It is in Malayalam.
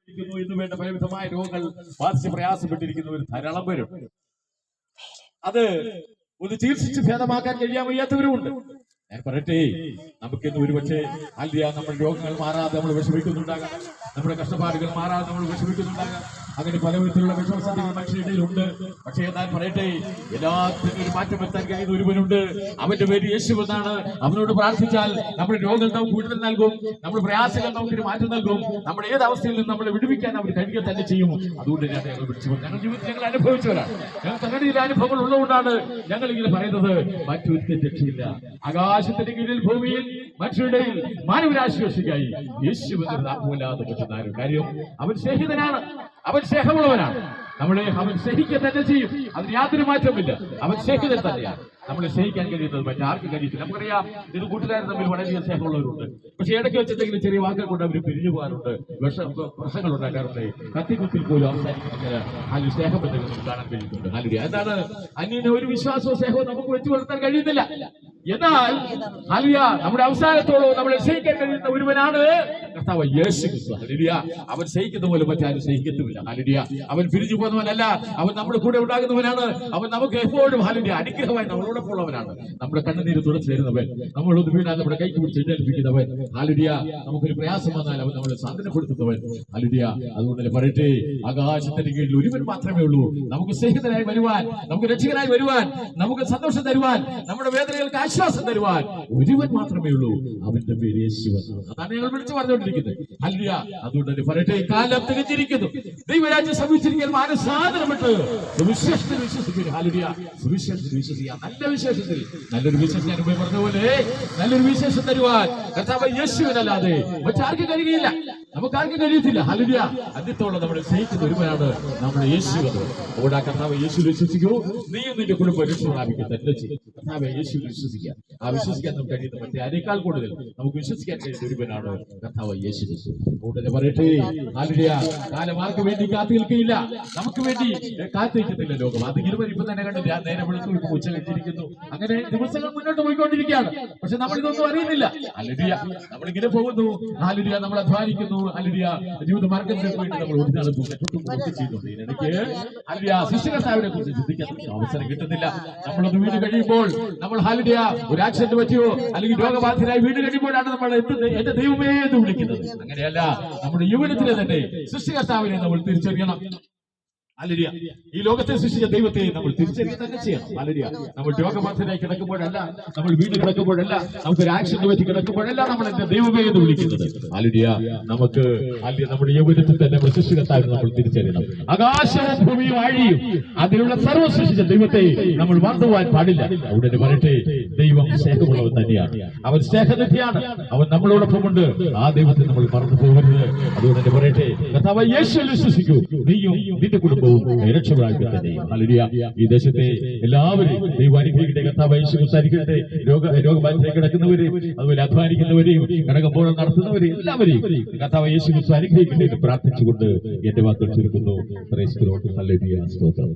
ഇന്ന് വേണ്ട പലവിധമായ രോഗങ്ങൾ ബാധിച്ച് പ്രയാസപ്പെട്ടിരിക്കുന്നവർ ധാരാളം പേരും. അത് ഒന്ന് ചികിത്സിച്ച് ഭേദമാക്കാൻ കഴിയാൻ വയ്യാത്തവരുമുണ്ട്. ഞാൻ പറയട്ടെ, നമുക്കിന്ന് ഒരുപക്ഷെ നമ്മുടെ രോഗങ്ങൾ മാറാതെ നമ്മൾ വിഷമിക്കുന്നുണ്ടാകാം, നമ്മുടെ കഷ്ടപ്പാടുകൾ മാറാതെ നമ്മൾ വിഷമിക്കുന്നുണ്ടാകാം. അങ്ങനെ പല വിധത്തിലുള്ള വിഷമസന്ധികൾ മനുഷ്യരിടയിലുണ്ട്. പക്ഷേ എന്നാൽ പറയട്ടെ, എല്ലാത്തിനും ഒരു മാറ്റം വരുത്താൻ കഴിയുന്ന ഒരുവനുണ്ട്. അവന്റെ പേര് യേശു എന്നാണ്. അവനോട് പ്രാർത്ഥിച്ചാൽ നമ്മുടെ രോഗങ്ങൾ നമുക്ക് വിടുതൽ നൽകും, നമ്മുടെ പ്രയാസങ്ങൾ നമുക്കൊരു മാറ്റം നൽകും. നമ്മുടെ ഏത് അവസ്ഥയിൽ നിന്ന് നമ്മളെ വിടുവിക്കാൻ അവർ കഴിയുക തന്നെ ചെയ്യും. അതുകൊണ്ട് ഞങ്ങൾ വിളിച്ചു, ഞങ്ങൾ ജീവിതത്തിൽ ഞങ്ങൾ അനുഭവിച്ചവരാണ്. ഞങ്ങൾക്ക് അങ്ങനെ ചില അനുഭവങ്ങൾ ഉള്ളതുകൊണ്ടാണ് ഞങ്ങൾ ഇങ്ങനെ പറയുന്നത്. മറ്റൊരു രക്ഷയില്ല. ആകാശത്തിന്റെ കീഴിൽ ഭൂമിയിൽ മനുഷ്യരുടെ മാനവരാശിക്കായി യേശു നാമമില്ലാതെ പറ്റുന്ന കാര്യം, അവൻ സ്നേഹിതനാണ്, അവൻ സ്നേഹമുള്ളവനാണ്. നമ്മളെ അവൻ സ്നേഹിക്കുക തന്നെ ചെയ്യും. അതിന് യാതൊരു മാറ്റമില്ല. അവൻ സ്നേഹിതൻ തന്നെയാണ്. നമ്മളെ സ്നേഹിക്കാൻ കഴിയുന്നത് മറ്റാർക്കും കഴിയത്തില്ല. നമുക്കറിയാം, ഇത് കൂട്ടുകാർ തമ്മിൽ വളരെയധികം സ്നേഹമുള്ളവരുണ്ട്. പക്ഷെ ഇടയ്ക്ക് വെച്ചെന്തെങ്കിലും ചെറിയ വാക്കുകൾ കൊണ്ട് അവർ പിരിഞ്ഞു പോകാറുണ്ട്, പ്രശ്നങ്ങൾ ഉണ്ടാക്കാറുണ്ട്. കത്തിക്കുത്തിൽ പോലും അവസാനിക്കുന്ന അതിൽ സ്നേഹം എന്തെങ്കിലും കാണാൻ കഴിയുന്നുണ്ട്. അല്ലെങ്കിൽ എന്താണ് അങ്ങനെ ഒരു വിശ്വാസവും സ്നേഹവും നമുക്ക് വെച്ചു വളർത്താൻ കഴിയുന്നില്ല. എന്നാൽ ഹല്ലേലൂയ, നമ്മുടെ അവസാനത്തോളം നമ്മളെ സ്നേഹിക്കാൻ കഴിയുന്ന ഒരുവനാണ് കർത്താവ് യേശു ക്രിസ്തു. ഹല്ലേലൂയ, അവൻ സ്നേഹിക്കുന്ന പോലെ മറ്റാരും സ്നേഹിക്കത്തുമില്ല. ഹല്ലേലൂയ, അവൻ പിരിഞ്ഞു പോകുന്നവനല്ല, അവൻ നമ്മുടെ കൂടെ ഉണ്ടാകുന്നവനാണ്. അവൻ നമുക്ക് എപ്പോഴും ഹല്ലേലൂയ അനുഗ്രഹമായി നമ്മളോടൊപ്പം ഉള്ളവനാണ്. നമ്മുടെ കണ്ണുനീര് തുടച്ചു തരുന്നവൻ, നമ്മളൊന്ന് വീണാൽ നമ്മുടെ കൈക്ക് പിടിച്ച് എഴുന്നേൽപ്പിക്കുന്നവൻ. ഹല്ലേലൂയ, നമുക്കൊരു പ്രയാസം വന്നാൽ അവൻ നമ്മളെ സാന്ത്വനപ്പെടുത്തുന്നവൻ. ഹല്ലേലൂയ, അതുകൊണ്ട് പറയട്ടെ, ആകാശത്തിന്റെ കീഴിൽ ഒരുവൻ മാത്രമേ ഉള്ളൂ നമുക്ക് സ്നേഹിതനായി വരുവാൻ, നമുക്ക് രക്ഷകനായി വരുവാൻ, നമുക്ക് സന്തോഷം തരുവാൻ, നമ്മുടെ വേദനകൾക്ക് ആശ്വാസം തരുവാൻ ഒരുവൻ മാത്രമേ ഉള്ളൂ. അവന്റെ പേര് യേശു. അതാണ് ഞങ്ങൾ വിളിച്ചു പറഞ്ഞുകൊണ്ടിരിക്കുന്നത്. ഹല്ലേലൂയ, അതുകൊണ്ട് തന്നെ പറയട്ടെ, കാലം തികഞ്ഞിരിക്കുന്നു. ദൈവരാജ്യം സമീപിച്ചിരിക്കാൻ മാനസാന്തരപ്പെട്ട് സുവിശേഷത്തിൽ വിശ്വസിക്കുക. ഹല്ലേലൂയ, സുവിശേഷത്തിൽ വിശ്വസിക്കുക. നല്ല വിശേഷത്തിൽ നല്ലൊരു വിശേഷം ഞാൻ പറഞ്ഞ പോലെ നല്ലൊരു വിശേഷം തരുവാൻ കർത്താവ് യേശുവിനല്ലാതെ മറ്റാർക്കും കഴിയുകയില്ല, നമുക്കാർക്കും കഴിയത്തില്ല. ഹല്ലേലൂയ, അന്ത്യത്തോളം നമ്മളെ സ്നേഹിക്കുന്ന ഒരുവനാണ് നമ്മുടെ യേശു. അതുകൊണ്ട് കർത്താവ് യേശു വിശ്വസിക്കൂ, നീയും നിന്റെ കുടുംബം രക്ഷ പ്രാപിക്കുക തന്നെ ചെയ്യും. കർത്താവ് യേശു വിശ്വസിക്കുക. ആ വിശ്വസിക്കാൻ നമുക്ക് കഴിയുന്ന മറ്റേ അതിനേക്കാൾ കൂടുതൽ നമുക്ക് വിശ്വസിക്കാൻ കഴിയുന്ന ഒരുവനാണ് കർത്താവ് യേശു ക്രിസ്തു. അതുകൊണ്ട് പറയട്ടെ, ഹല്ലേലൂയ, കാലം ആർക്ക് വേണ്ടി കാത്തു നിൽക്കുകയില്ല, നമുക്ക് വേണ്ടി കാത്തിരിക്കുന്നില്ല ലോകം. അത് ഇരുവരും ഇപ്പൊ തന്നെ കണ്ടു, ഞാൻ നേരെ വെളുത്തു ഉച്ച കഴിഞ്ഞിരിക്കുന്നു. അങ്ങനെ ദിവസങ്ങൾ മുന്നോട്ട് പോയിക്കൊണ്ടിരിക്കുകയാണ്. പക്ഷെ നമ്മൾ ഇതൊന്നും അറിയുന്നില്ല. ഹല്ലേലൂയ, നമ്മളിങ്ങനെ പോകുന്നു. ഹല്ലേലൂയ, നമ്മൾ അധ്വാനിക്കുന്നു. ഹല്ലേലൂയ, ജീവിത മാർഗത്തിലേക്ക് വേണ്ടി നമ്മൾ ഒരു നാൾ ചെയ്യുന്നുണ്ട്. ഇതിനിടയ്ക്ക് ഹല്ലേലൂയ, സൃഷ്ടികർത്താവിനെ കുറിച്ച് ചിന്തിക്കാൻ അവസരം കിട്ടുന്നില്ല. നമ്മളൊന്ന് വീട് കഴിയുമ്പോൾ നമ്മൾ ഹല്ലേലൂയ ഒരു ആക്സിഡന്റ് പറ്റിയോ അല്ലെങ്കിൽ രോഗബാധിതരായി വീട് കഴിയുമ്പോഴാണ് നമ്മൾ എന്റെ ദൈവമേ എന്ന് വിളിക്കുന്നത്. അങ്ങനെയല്ല, നമ്മുടെ യുവനത്തിലെ തന്നെ സൃഷ്ടികർത്താവിനെ നമ്മൾ തിരിച്ചറിയണം. ഹല്ലേലൂയ, ഈ ലോകത്തെ സൃഷ്ടിച്ച ദൈവത്തെ നമ്മൾ തിരിച്ചറിയുക തന്നെ ചെയ്യണം. ഹല്ലേലൂയ, നമ്മൾ രോഗബാധിതരായി കിടക്കുമ്പോഴല്ല, നമ്മൾ വീട് കിടക്കുമ്പോഴല്ല, നമുക്കൊരു ആക്സിഡന്റ് പറ്റി കിടക്കുമ്പോഴല്ല നമ്മൾ എന്റെ ദൈവമേ എന്ന് വിളിക്കുന്നത്. ഹല്ലേലൂയ, നമുക്ക് നമ്മുടെ യൗവനത്തിൽ തന്നെ നമ്മൾ സൃഷ്ടികർത്താവിനെ നമ്മൾ തിരിച്ചറിയണം. ആകാശവും ഭൂമിയും ആഴിയും അതിലുള്ള സർവ്വ സൃഷ്ടിച്ച ദൈവത്തെ നമ്മൾ മറന്നുപോകാൻ പാടില്ല. അവിടെ പറയട്ടെ, ദൈവം സ്നേഹമുള്ളവൻ തന്നെയാണ്, അവൻ സ്നേഹനിധിയാണ്, അവൻ നമ്മളോടൊപ്പമുണ്ട്. ആ ദൈവത്തെ നമ്മൾ മറന്നു പോകരുത്. അതുകൊണ്ട് തന്നെ പറയട്ടെ, കർത്താവ് യേശുവിൽ വിശ്വസിക്കൂ, നീയും നിന്റെ കുടുംബം രക്ഷപ്പെടാൻ. ഹല്ലേലൂയ, ഈ ദേശത്തെ എല്ലാവരും ദൈവം അനുഗ്രഹിക്കട്ടെ. കർത്താവ് യേശു സംസാരിക്കട്ടെ. രോഗബാധിതരായി കിടക്കുന്നവരെയും അതുപോലെ അധ്വാനിക്കുന്നവരെയും കടകമ്പോൾ നടത്തുന്നവരെയും എല്ലാവരെയും കർത്താവ് യേശു അനുഗ്രഹിക്കട്ടെ എന്ന് പ്രാർത്ഥിച്ചുകൊണ്ട് എന്റെ വാക്കുകൾ ചുരുക്കുന്നു. Praise the lord. ഹല്ലേലൂയ, സ്തോത്രം.